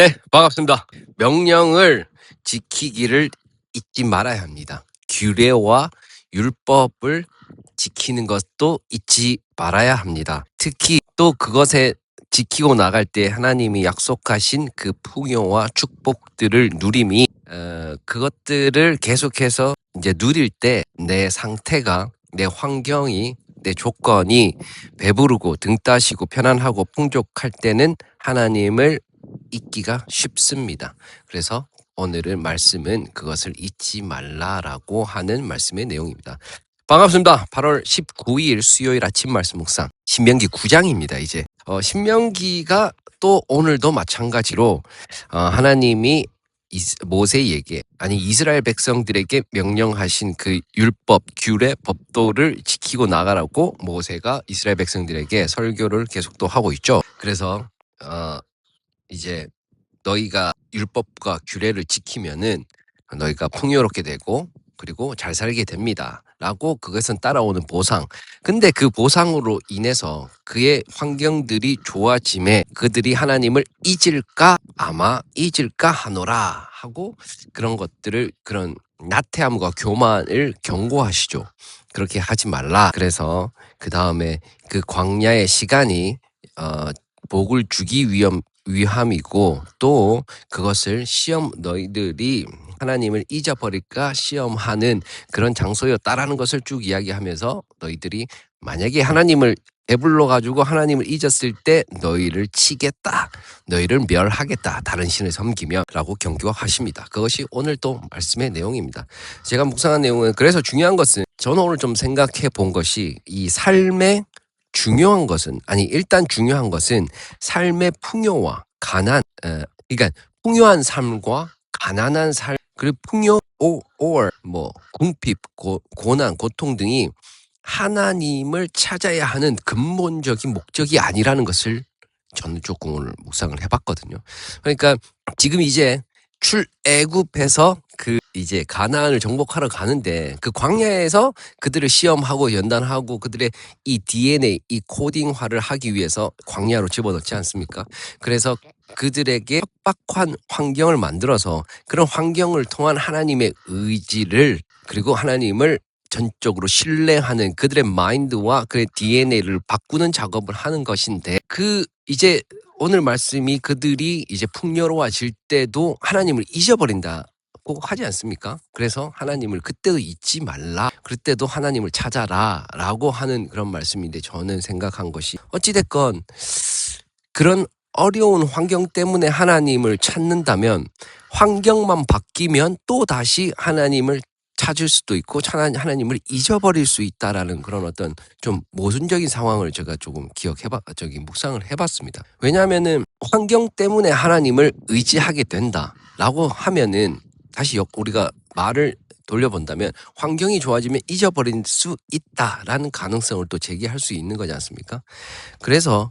네, 반갑습니다. 명령을 지키기를 잊지 말아야 합니다. 규례와 율법을 지키는 것도 잊지 말아야 합니다. 특히 또 그것에 지키고 나갈 때 하나님이 약속하신 그 풍요와 축복들을 누림이 그것들을 계속해서 이제 누릴 때 내 상태가, 내 환경이, 내 조건이 배부르고 등 따시고 편안하고 풍족할 때는 하나님을 잊기가 쉽습니다. 그래서 오늘은 말씀은 그것을 잊지 말라라고 하는 말씀의 내용입니다. 반갑습니다. 8월 19일 수요일 아침 말씀 묵상 신명기 9장입니다. 이제 신명기가 또 오늘도 마찬가지로 하나님이 모세에게 아니 이스라엘 백성들에게 명령하신 그 율법, 규례, 법도를 지키고 나가라고 모세가 이스라엘 백성들에게 설교를 계속 또 하고 있죠. 그래서 이제 너희가 율법과 규례를 지키면은 너희가 풍요롭게 되고 그리고 잘 살게 됩니다. 라고 그것은 따라오는 보상. 근데 그 보상으로 인해서 그의 환경들이 좋아짐에 그들이 하나님을 잊을까 아마 잊을까 하노라 하고 그런 것들을 그런 나태함과 교만을 경고하시죠. 그렇게 하지 말라. 그래서 그 다음에 그 광야의 시간이 복을 주기 위함이고 또 그것을 시험 너희들이 하나님을 잊어버릴까 시험하는 그런 장소였다라는 것을 쭉 이야기하면서 너희들이 만약에 하나님을 배불러 가지고 하나님을 잊었을 때 너희를 치겠다. 너희를 멸하겠다. 다른 신을 섬기며 라고 경고하십니다. 그것이 오늘 또 말씀의 내용입니다. 제가 묵상한 내용은 그래서 중요한 것은 저는 오늘 좀 생각해 본 것이 이 삶의 중요한 것은 아니 일단 중요한 것은 삶의 풍요와 가난 그러니까 풍요한 삶과 가난한 삶 그리고 풍요 or 뭐 궁핍 고난 고통 등이 하나님을 찾아야 하는 근본적인 목적이 아니라는 것을 저는 조금 오늘 묵상을 해봤거든요. 그러니까 지금 이제 출애굽해서 그 이제 가나안을 정복하러 가는데 그 광야에서 그들을 시험하고 연단하고 그들의 이 DNA, 이 코딩화를 하기 위해서 광야로 집어넣지 않습니까? 그래서 그들에게 척박한 환경을 만들어서 그런 환경을 통한 하나님의 의지를 그리고 하나님을 전적으로 신뢰하는 그들의 마인드와 그의 DNA를 바꾸는 작업을 하는 것인데 그 이제 오늘 말씀이 그들이 이제 풍요로워질 때도 하나님을 잊어버린다고 하지 않습니까? 그래서 하나님을 그때도 잊지 말라. 그때도 하나님을 찾아라 라고 하는 그런 말씀인데 저는 생각한 것이 어찌됐건 그런 어려운 환경 때문에 하나님을 찾는다면 환경만 바뀌면 또 다시 하나님을 찾을 수도 있고 하나님을 잊어버릴 수 있다라는 그런 어떤 좀 모순적인 상황을 제가 조금 묵상을 해봤습니다. 왜냐하면은 환경 때문에 하나님을 의지하게 된다라고 하면은 다시 우리가 말을 돌려본다면 환경이 좋아지면 잊어버릴 수 있다라는 가능성을 또 제기할 수 있는 거지 않습니까? 그래서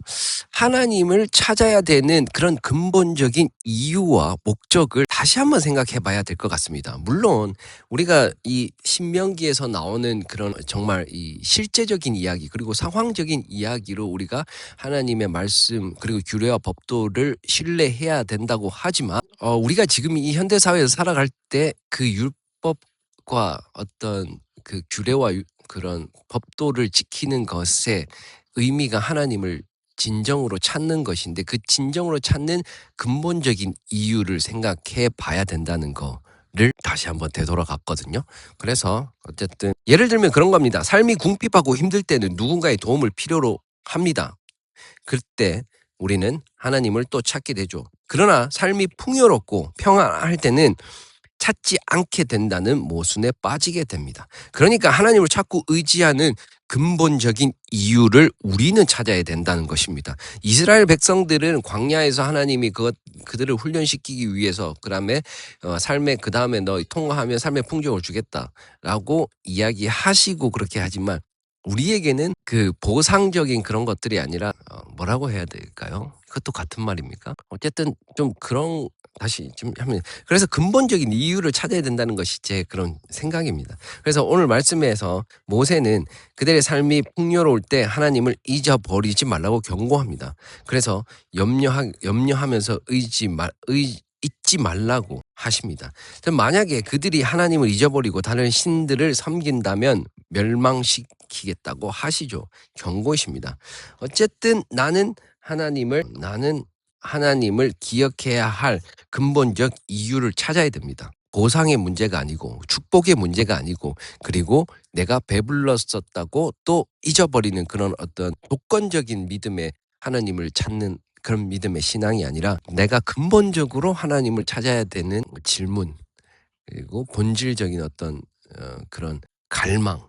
하나님을 찾아야 되는 그런 근본적인 이유와 목적을 다시 한번 생각해 봐야 될 것 같습니다. 물론 우리가 이 신명기에서 나오는 그런 정말 이 실제적인 이야기 그리고 상황적인 이야기로 우리가 하나님의 말씀 그리고 규례와 법도를 신뢰해야 된다고 하지만 우리가 지금 이 현대사회에서 살아갈 때 그 율법과 어떤 그 규례와 그런 법도를 지키는 것에 의미가 하나님을 진정으로 찾는 것인데 그 진정으로 찾는 근본적인 이유를 생각해 봐야 된다는 거를 다시 한번 되돌아갔거든요. 그래서 어쨌든 예를 들면 그런 겁니다. 삶이 궁핍하고 힘들 때는 누군가의 도움을 필요로 합니다. 그때 우리는 하나님을 또 찾게 되죠. 그러나 삶이 풍요롭고 평안할 때는 찾지 않게 된다는 모순에 빠지게 됩니다. 그러니까 하나님을 찾고 의지하는 근본적인 이유를 우리는 찾아야 된다는 것입니다. 이스라엘 백성들은 광야에서 하나님이 그들을 훈련시키기 위해서 그다음에 삶의 그다음에 너 통과하면 삶의 풍족을 주겠다라고 이야기하시고 그렇게 하지만 우리에게는 그 보상적인 그런 것들이 아니라 뭐라고 해야 될까요? 그것도 같은 말입니까? 어쨌든 좀 다시 좀 하면 그래서 근본적인 이유를 찾아야 된다는 것이 제 그런 생각입니다. 그래서 오늘 말씀에서 모세는 그들의 삶이 풍요로울 때 하나님을 잊어버리지 말라고 경고합니다. 그래서 염려하면서 잊지 말라고 하십니다. 만약에 그들이 하나님을 잊어버리고 다른 신들을 섬긴다면 멸망시키겠다고 하시죠. 경고이십니다. 어쨌든 나는 하나님을 기억해야 할 근본적 이유를 찾아야 됩니다. 보상의 문제가 아니고 축복의 문제가 아니고 그리고 내가 배불렀었다고 또 잊어버리는 그런 어떤 조건적인 믿음의 하나님을 찾는 그런 믿음의 신앙이 아니라 내가 근본적으로 하나님을 찾아야 되는 질문 그리고 본질적인 어떤 그런 갈망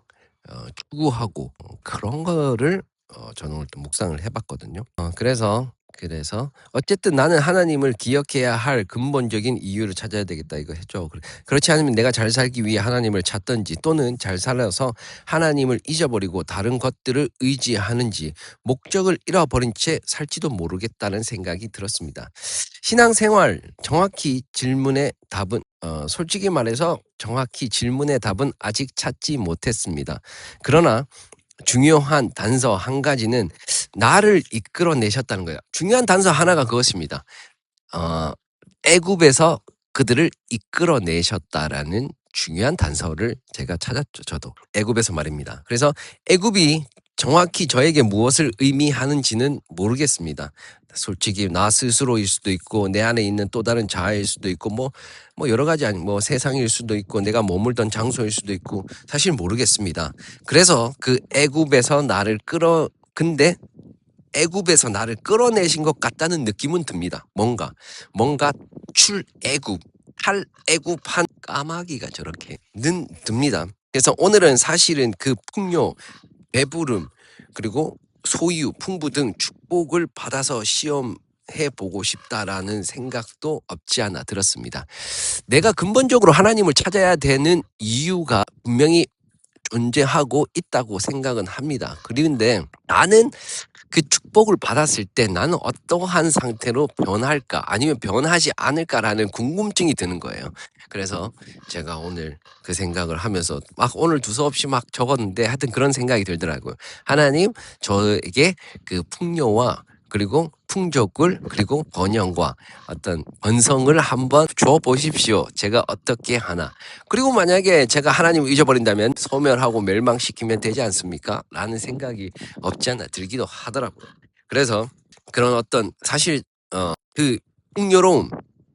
추구하고 그런 거를 저는 오늘 또 묵상을 해봤거든요. 그래서 어쨌든 나는 하나님을 기억해야 할 근본적인 이유를 찾아야 되겠다 이거 했죠. 그렇지 않으면 내가 잘 살기 위해 하나님을 찾든지 또는 잘 살아서 하나님을 잊어버리고 다른 것들을 의지하는지 목적을 잃어버린 채 살지도 모르겠다는 생각이 들었습니다. 신앙생활 정확히 질문의 답은 솔직히 말해서 정확히 질문의 답은 아직 찾지 못했습니다. 그러나 중요한 단서 한 가지는 나를 이끌어내셨다는 거예요. 중요한 단서 하나가 그것입니다. 애굽에서 그들을 이끌어내셨다라는 중요한 단서를 제가 찾았죠. 저도 애굽에서 말입니다. 그래서 애굽이 정확히 저에게 무엇을 의미하는지는 모르겠습니다. 솔직히 나 스스로일 수도 있고 내 안에 있는 또 다른 자아일 수도 있고 뭐 여러 가지 뭐 세상일 수도 있고 내가 머물던 장소일 수도 있고 사실 모르겠습니다. 그래서 그 애굽에서 근데 애굽에서 나를 끌어내신 것 같다는 느낌은 듭니다. 뭔가 출애굽, 탈애굽한 까마귀가 저렇게는 듭니다. 그래서 오늘은 사실은 그 풍요, 배부름, 그리고 소유, 풍부 등 축복을 받아서 시험해 보고 싶다라는 생각도 없지 않아 들었습니다. 내가 근본적으로 하나님을 찾아야 되는 이유가 분명히 존재하고 있다고 생각은 합니다. 그런데 나는 그 축복을 받았을 때 나는 어떠한 상태로 변할까 아니면 변하지 않을까라는 궁금증이 드는 거예요. 그래서 제가 오늘 그 생각을 하면서 막 오늘 두서없이 막 적었는데 하여튼 그런 생각이 들더라고요. 하나님 저에게 그 풍요와 그리고 풍족을 그리고 번영과 어떤 번성을 한번 줘 보십시오. 제가 어떻게 하나. 그리고 만약에 제가 하나님을 잊어버린다면 소멸하고 멸망시키면 되지 않습니까? 라는 생각이 없지 않아 들기도 하더라고요. 그래서 그런 어떤 사실 그 풍요로움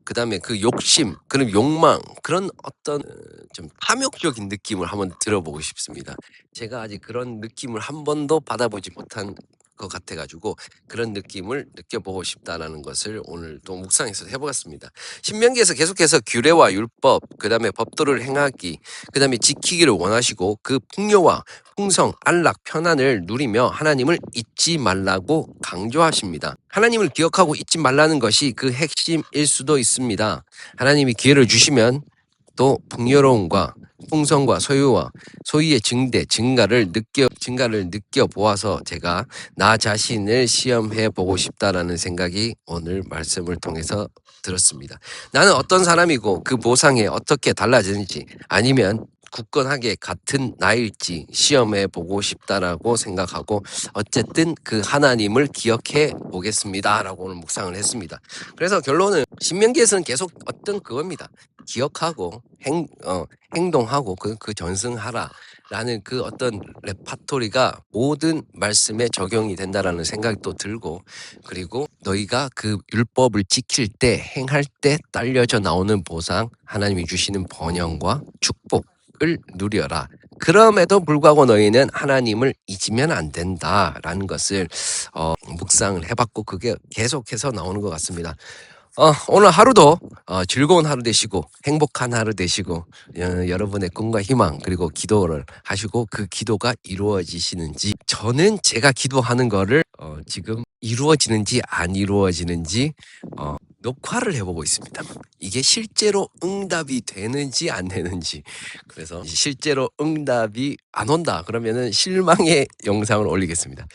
그다음에 그 욕심 그런 욕망 그런 어떤 좀 탐욕적인 느낌을 한번 들어보고 싶습니다. 제가 아직 그런 느낌을 한 번도 받아보지 못한 것 같아 가지고 그런 느낌을 느껴보고 싶다라는 것을 오늘 또 묵상해서 해보겠습니다. 신명기에서 계속해서 규례와 율법 그다음에 법도를 행하기 그다음에 지키기를 원하시고 그 풍요와 풍성, 안락, 편안을 누리며 하나님을 잊지 말라고 강조하십니다. 하나님을 기억하고 잊지 말라는 것이 그 핵심일 수도 있습니다. 하나님이 기회를 주시면 또 풍요로움과 풍성과 소유의 증가를 느껴 보아서 제가 나 자신을 시험해 보고 싶다라는 생각이 오늘 말씀을 통해서 들었습니다. 나는 어떤 사람이고 그 보상에 어떻게 달라지는지 아니면 굳건하게 같은 나일지 시험해 보고 싶다라고 생각하고 어쨌든 그 하나님을 기억해 보겠습니다라고 오늘 묵상을 했습니다. 그래서 결론은 신명기에서는 계속 어떤 그겁니다. 기억하고 행동하고 그 전승하라 라는 그 어떤 레파토리가 모든 말씀에 적용이 된다라는 생각이 또 들고 그리고 너희가 그 율법을 지킬 때 행할 때 딸려져 나오는 보상 하나님이 주시는 번영과 축복을 누려라. 그럼에도 불구하고 너희는 하나님을 잊으면 안 된다라는 것을 묵상을 해봤고 그게 계속해서 나오는 것 같습니다. 오늘 하루도 즐거운 하루 되시고 행복한 하루 되시고 여러분의 꿈과 희망 그리고 기도를 하시고 그 기도가 이루어지시는지 저는 제가 기도하는 거를 지금 이루어지는지 안 이루어지는지 녹화를 해보고 있습니다. 이게 실제로 응답이 되는지 안 되는지 그래서 실제로 응답이 안 온다 그러면은 실망의 영상을 올리겠습니다.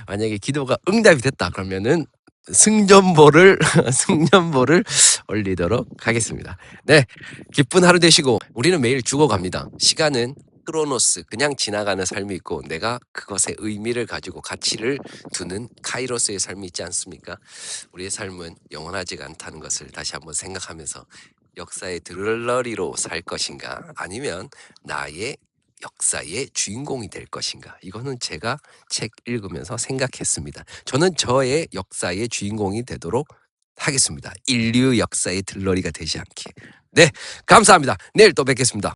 만약에 기도가 응답이 됐다 그러면은 승전보를 승전보를 올리도록 하겠습니다. 네, 기쁜 하루 되시고 우리는 매일 죽어갑니다. 시간은 크로노스 그냥 지나가는 삶이 있고 내가 그것에 의미를 가지고 가치를 두는 카이로스의 삶이 있지 않습니까? 우리의 삶은 영원하지가 않다는 것을 다시 한번 생각하면서 역사의 들러리로 살 것인가 아니면 나의 역사의 주인공이 될 것인가 이거는 제가 책 읽으면서 생각했습니다. 저는 저의 역사의 주인공이 되도록 하겠습니다. 인류 역사의 들러리가 되지 않게. 네, 감사합니다. 내일 또 뵙겠습니다.